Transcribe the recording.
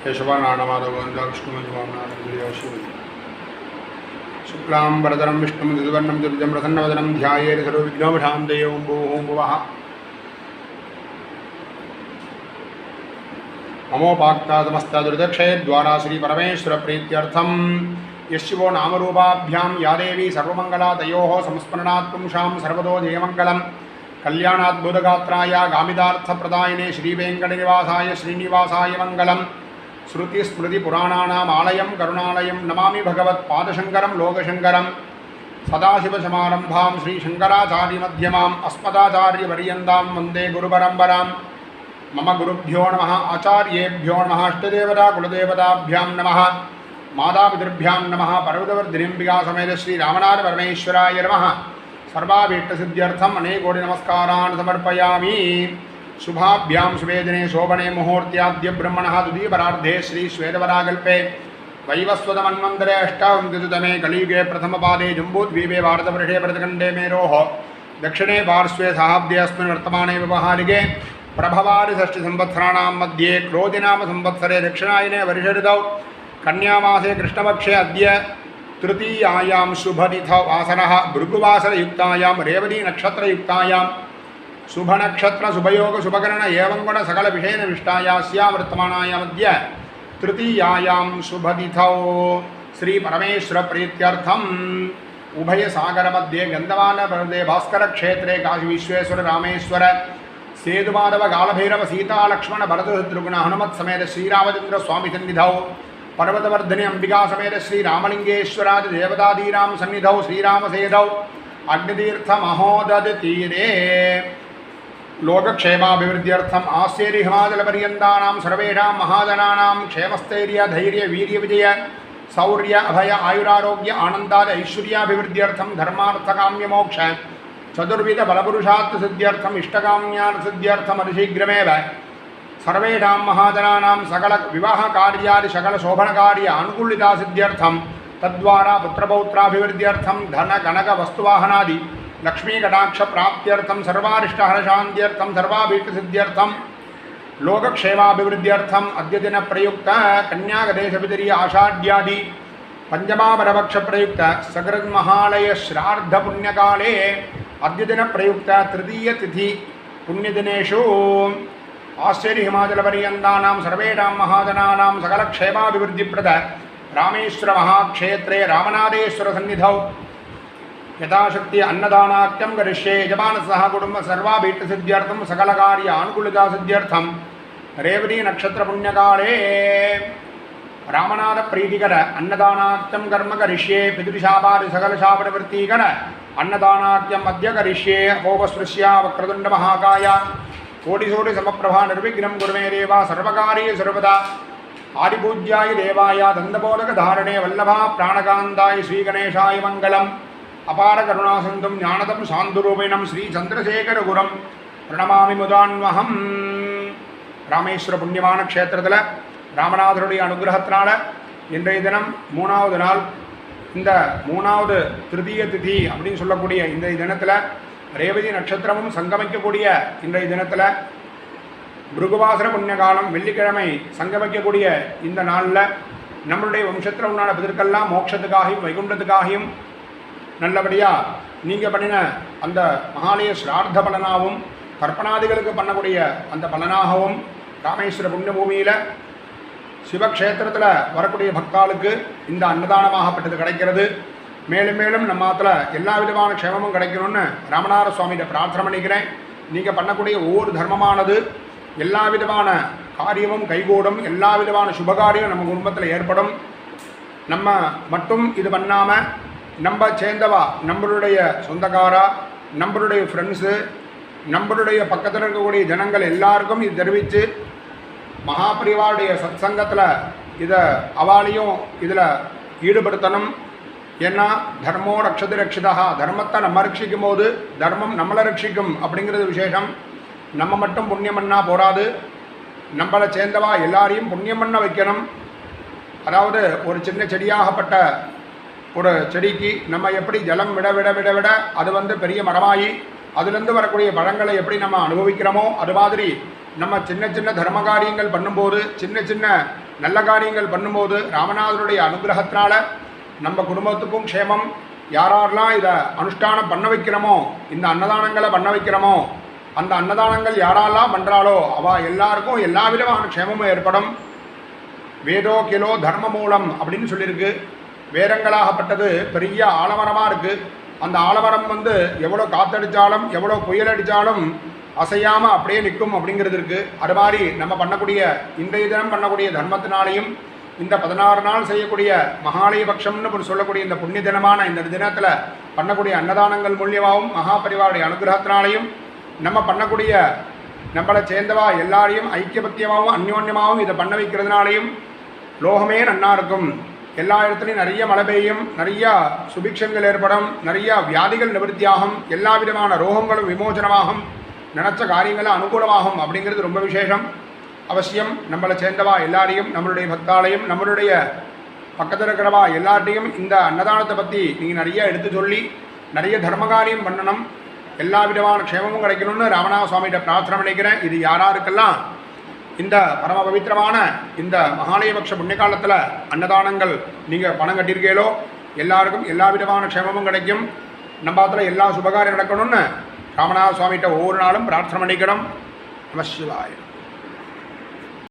केशवानामाधवन्दाक्ष्णमजुवामनाथं शुक्लांबरधरं विष्णुं द्विवर्णं चतुर्भुजं प्रसन्नवदनं ध्यायेत् सर्वविघ्नोपशान्तये ओं भुवः ममोपाक्तादमस्तादुर्दक्षयद्वारा श्रीपरमेश्वरप्रीत्यर्थं यशिवो नामरूपाभ्यां या देवी सर्वमङ्गला तयोः संस्मरणात् पुंसां सर्वतो जयमङ्गलं कल्याणाद्भुतगात्राय गामिदार्थप्रदायिने श्रीवेङ्कटनिवासाय श्रीनिवासाय मङ्गलम् श्रुतिस्मृतिपुराणानाम् आलयं करुणालयं नमामि भगवत्पादशङ्करं लोकशङ्करं सदाशिवसमारम्भां श्रीशङ्कराचार्यमध्यमाम् अस्मदाचार्यपर्यन्तां वन्दे गुरुपरम्परां मम गुरुभ्यो नमः आचार्येभ्यो नमः अष्टदेवता कुलदेवताभ्यां नमः मातापितृभ्यां नमः पर्वतवर्धिनीम्बिका समेत श्रीरामनाथ परमेश्वराय नमः सर्वाभीष्टसिद्ध्यर्थम् अनेकोटि नमस्कारान् समर्पयामि शुभाभ्यां शुभेदिने शोभने मुहूर्त्याद्य ब्रह्मणः द्वितीयपरार्धे श्रीश्वेतवराकल्पे वैवस्वतमन्वन्तरे अष्टाविंशतितमे कलियुगे प्रथमपादे जम्बूद्वीपे भारतवर्षे प्रतिखण्डे मेरोः दक्षिणे पार्श्वे साहाब्दे अस्मिन् वर्तमाने व्यवहारिके प्रभवारि षष्टिसंवत्सराणां मध्ये क्रोधिनाम संवत्सरे दक्षिणायने वर्षऋतौ कन्यामासे कृष्णपक्षे अद्य तृतीयायां शुभतिथौ वासरः भृगुवासरयुक्तायां रेवती नक्षत्रयुक्तायां शुभनक्षत्र शुभयोग शुभकरण एवं गुण सकल विषयन विष्टायास्यां वर्तमानायामद्य तृतीयायां शुभतिथौ श्री परमेश्वर प्रीत्यर्थम् उभय सागर मध्ये गंधमान पर्वते भास्कर क्षेत्रे काशी विश्वेश्वर रामेश्वर सेतुमाधव कालभैरव सीता लक्ष्मण भरत शत्रुघ्न हनुमत् समेत श्रीरामचंद्र स्वामी सन्निधौ पर्वतवर्धने अंबिका समेत श्रीरामलिंगेश्वरादि देवतादीनां सन्निधौ श्रीरामसेतौ अग्नितीर्थ महोदध तीरे लोकक्षेमाभिवृद्ध्यर्थम् आस्येरि हिमाचलपर्यन्तानां सर्वेषां महाजनानां क्षेमस्थैर्य धैर्य वीर्य विजय शौर्य अभय आयुरारोग्य आनन्दाद ऐश्वर्याभिवृद्ध्यर्थं धर्मार्थकाम्यमोक्ष चतुर्विध बलपुरुषार्थ सिद्ध्यर्थम् इष्टकाम्यार्थ सिद्ध्यर्थम् अतिशीघ्रमेव सर्वेषां महाजनानां सकल विवाह कार्यादि सकल शोभनकार्य अनुकूलिता सिद्ध्यर्थं तद्वारा पुत्रपौत्राभिवृद्ध्यर्थं धन गणक वस्तुवाहनादि लक्ष्मी कटाक्ष प्राप्त्यर्थं सर्वारिष्टहरशान्त्यर्थं सर्वाभीष्टसिद्ध्यर्थं लोकक्षेमाभिवृद्ध्यर्थम् अद्य दिन प्रयुक्त कन्यागदेशपितरीय आषाढ्यादि पंचमापरपक्ष प्रयुक्त सकृन्महालय श्राद्ध पुण्यकाले अद्य दिन प्रयुक्त तृतीय तिथि पुण्यदिनेषु आश्चर्य हिमाचलपर्यन्तानां सर्वेषां महाजनानां सकलक्षेमाभिवृद्धिप्रद रामेश्वर महाक्षेत्रे रामनाथेश्वर सन्निधौ यथाशक्ति अन्नदानाख्यं करिष्ये यजमानसह कुटुंब सर्वाभीष्टसिद्ध्यर्थं सकलकार्य अनुकूलता सिद्ध्यर्थं रेवती नक्षत्र पुण्यकाले रामनाथ प्रीतिकर अन्नदानाख्यं कर्म करिष्ये पितृशापादि सकलशापनिवृत्तिकर अन्नदानाख्यम् अद्य करिष्ये अपोपस्पृश्य वक्रतुण्ड महाकाय कोटिसोटि समप्रभा निर्विघ्नं कुर्मे देवा सर्वकार्ये सर्वदा आदिपूज्याय देवाय दन्तपोलक धारणे वल्लभा प्राणकान्ताय श्रीगणेशाय मङ्गलम् अपार करुणासिन्धुं ज्ञानदं शान्तरूपिणं श्रीचन्द्रशेखरगुरुं प्रणमामि मुदान्वहं ராமேஸ்வர புண்ணியமான க்ஷேத்திரத்தில் ராமநாதருடைய அனுகிரகத்தினால இன்றைய தினம் மூணாவது நாள் இந்த மூணாவது திருத்தீய திதி அப்படின்னு சொல்லக்கூடிய இந்த தினத்தில் ரேவதி நட்சத்திரமும் சங்கமிக்கக்கூடிய இன்றைய தினத்தில் பிருகுவாசர புண்ணியகாலம் வெள்ளிக்கிழமை சங்கமிக்கக்கூடிய இந்த நாளில் நம்மளுடைய வம்சத்தில் உண்டான பிதற்கெல்லாம் மோட்சத்துக்காகவும் வைகுண்டத்துக்காகவும் நல்லபடியாக நீங்கள் பண்ணின அந்த மகாலய ஸ்ரார்த்த பலனாகவும் கற்பனாதிகளுக்கு பண்ணக்கூடிய அந்த பலனாகவும் ராமேஸ்வர புண்ணியபூமியில் சிவக்ஷேத்திரத்தில் வரக்கூடிய பக்தாளுக்கு இந்த அன்னதானமாகப்பட்டது கிடைக்கிறது. மேலும் மேலும் நம்ம எல்லா விதமான க்ஷேமமும் கிடைக்கணும்னு ராமநாத சுவாமிகிட்ட பிரார்த்தனை பண்ணிக்கிறேன். நீங்கள் பண்ணக்கூடிய ஒவ்வொரு தர்மமானது எல்லா விதமான காரியமும் கைகூடும், எல்லா விதமான சுபகாரியம் நம்ம குடும்பத்தில் ஏற்படும். நம்ம மட்டும் இது பண்ணாமல் நம்ம சேர்ந்தவா நம்மளுடைய சொந்தக்காரா நம்மளுடைய ஃப்ரெண்ட்ஸு நம்மளுடைய பக்கத்தில் இருக்கக்கூடிய ஜனங்கள் எல்லாருக்கும் இது தெரிவித்து மகாபரிவாருடைய சத்சங்கத்தில் இதை அவாலையும் இதில் ஈடுபடுத்தணும். ஏன்னா தர்மோ ரக்ஷதி ரக்ஷிதா, தர்மத்தை நம்ம ரட்சிக்கும் போது தர்மம் நம்மளை ரட்சிக்கும் அப்படிங்கிறது விசேஷம். நம்ம மட்டும் புண்ணியம் பண்ணால் போராது, நம்மளை சேர்ந்தவா எல்லாரையும் புண்ணியம் பண்ண வைக்கணும். அதாவது ஒரு சின்ன செடியாகப்பட்ட ஒரு செடிக்கு நம்ம எப்படி ஜலம் விட விட விட விட அது பெரிய மரமாகி அதுலேருந்து வரக்கூடிய பழங்களை எப்படி நம்ம அனுபவிக்கிறோமோ அது மாதிரி நம்ம சின்ன சின்ன தர்ம காரியங்கள் பண்ணும்போது சின்ன சின்ன நல்ல காரியங்கள் பண்ணும்போது ராமநாதனுடைய அனுகிரகத்தினால நம்ம குடும்பத்துக்கும் க்ஷேமம். யாரெல்லாம் இதை அனுஷ்டானம் பண்ண வைக்கிறோமோ, இந்த அன்னதானங்களை பண்ண வைக்கிறோமோ, அந்த அன்னதானங்கள் யாரெல்லாம் பண்ணுறாளோ அவள் எல்லாருக்கும் எல்லா விதமான க்ஷேமமும் ஏற்படும். வேதோ கிலோ தர்ம மூலம் அப்படின்னு சொல்லியிருக்கு. வேதங்களாகப்பட்டது பெரிய ஆலமரமாக இருக்குது. அந்த ஆலமரம் எவ்வளோ காற்றடித்தாலும் எவ்வளோ புயல் அடித்தாலும் அசையாமல் அப்படியே நிற்கும் அப்படிங்கிறது இருக்குது. அது மாதிரி நம்ம பண்ணக்கூடிய இன்றைய தினம் பண்ணக்கூடிய தர்மத்தினாலையும் இந்த 16 நாள் செய்யக்கூடிய மகாலயபக்ஷம்னு சொல்லக்கூடிய இந்த புண்ணிய தினமான இந்த தினத்தில் பண்ணக்கூடிய அன்னதானங்கள் மூலியமாகவும் மகாபரிவாருடைய அனுகிரகத்தினாலையும் நம்ம பண்ணக்கூடிய நம்மளை சேர்ந்தவா எல்லாரையும் ஐக்கியபத்தியமாகவும் அந்யோன்யமாகவும் இதை பண்ண வைக்கிறதுனாலையும் லோகமே நன்னா இருக்கும். எல்லா இடத்துலையும் நிறைய மழை பெய்யும், நிறையா சுபிக்ஷங்கள் ஏற்படும், நிறையா வியாதிகள் நிவர்த்தியாகும், எல்லா விதமான ரோகங்களும் விமோசனமாகும், நினச்ச காரியங்களும் அனுகூலமாகும் அப்படிங்கிறது ரொம்ப விசேஷம். அவசியம் நம்மளை சேர்ந்தவா எல்லாரையும், நம்மளுடைய பக்தாலயம், நம்மளுடைய பக்கத்தில் இருக்கிறவா எல்லார்ட்டையும் இந்த அன்னதானத்தை பற்றி நீங்கள் நிறைய எடுத்து சொல்லி நிறைய தர்மகாரியம் பண்ணணும். எல்லா விதமான க்ஷேமமும் கிடைக்கணும்னு ராமநாத சுவாமிகிட்ட பிரார்த்தனை பண்ணிக்கிறேன். இது யாராருக்கெல்லாம் இந்த பரம பவித்திரமான இந்த மகாலயபக்ஷ புண்ணிய காலத்தில் அன்னதானங்கள் நீங்கள் பணம் கட்டியிருக்கீங்களோ எல்லாருக்கும் எல்லா விதமான க்ஷேமமும் கிடைக்கும். நம்ம அதில் எல்லா சுபகாரியம் நடக்கணும்னு ராமநாத சுவாமிகிட்ட ஒவ்வொரு நாளும் பிரார்த்தனை பண்ணிக்கணும். நம சிவாய.